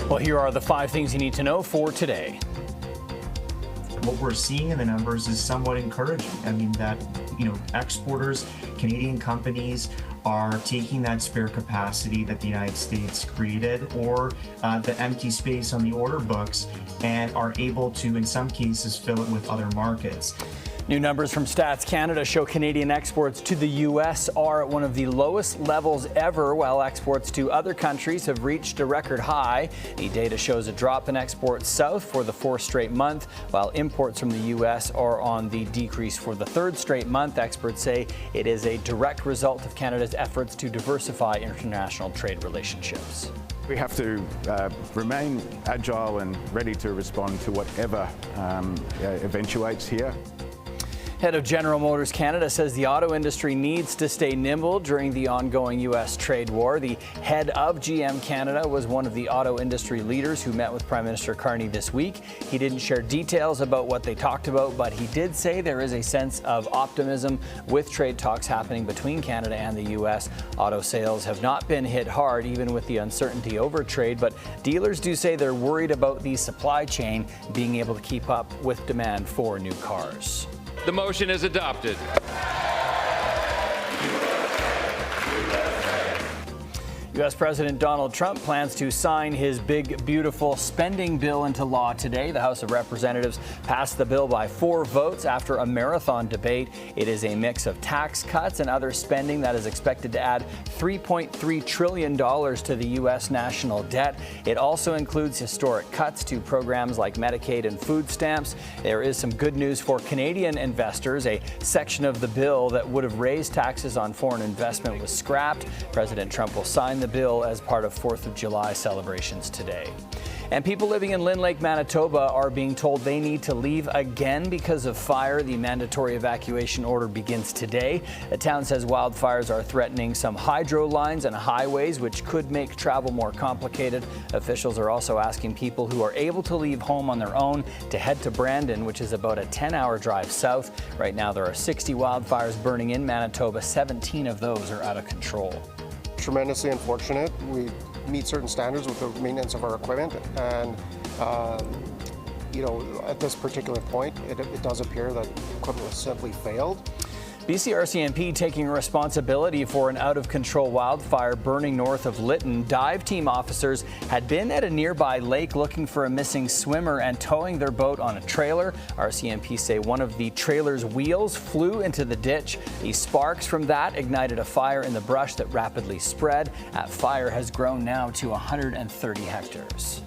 Well, here are the 5 things you need to know for today. What we're seeing in the numbers is somewhat encouraging. I mean, that, exporters, Canadian companies are taking that spare capacity that the United States created or the empty space on the order books and are able to, in some cases, fill it with other markets. New numbers from Stats Canada show Canadian exports to the U.S. are at one of the lowest levels ever, while exports to other countries have reached a record high. The data shows a drop in exports south for the 4th straight month, while imports from the U.S. are on the decrease for the 3rd straight month. Experts say it is a direct result of Canada's efforts to diversify international trade relationships. We have to remain agile and ready to respond to whatever eventuates here. Head of General Motors Canada says the auto industry needs to stay nimble during the ongoing U.S. trade war. The head of GM Canada was one of the auto industry leaders who met with Prime Minister Carney this week. He didn't share details about what they talked about, but he did say there is a sense of optimism with trade talks happening between Canada and the U.S. Auto sales have not been hit hard, even with the uncertainty over trade, but dealers do say they're worried about the supply chain being able to keep up with demand for new cars. The motion is adopted. U.S. President Donald Trump plans to sign his big, beautiful spending bill into law today. The House of Representatives passed the bill by 4 votes after a marathon debate. It is a mix of tax cuts and other spending that is expected to add $3.3 trillion to the U.S. national debt. It also includes historic cuts to programs like Medicaid and food stamps. There is some good news for Canadian investors. A section of the bill that would have raised taxes on foreign investment was scrapped. President Trump will sign the bill as part of 4th of July celebrations today. And people living in Lin Lake, Manitoba are being told they need to leave again because of fire. The mandatory evacuation order begins today. The town says wildfires are threatening some hydro lines and highways, which could make travel more complicated. Officials are also asking people who are able to leave home on their own to head to Brandon, which is about a 10-hour drive south. Right now, there are 60 wildfires burning in Manitoba. 17 of those are out of control. Tremendously unfortunate. We meet certain standards with the maintenance of our equipment, and at this particular point, it does appear that equipment has simply failed. BC RCMP taking responsibility for an out-of-control wildfire burning north of Lytton. Dive team officers had been at a nearby lake looking for a missing swimmer and towing their boat on a trailer. RCMP say one of the trailer's wheels flew into the ditch. The sparks from that ignited a fire in the brush that rapidly spread. That fire has grown now to 130 hectares.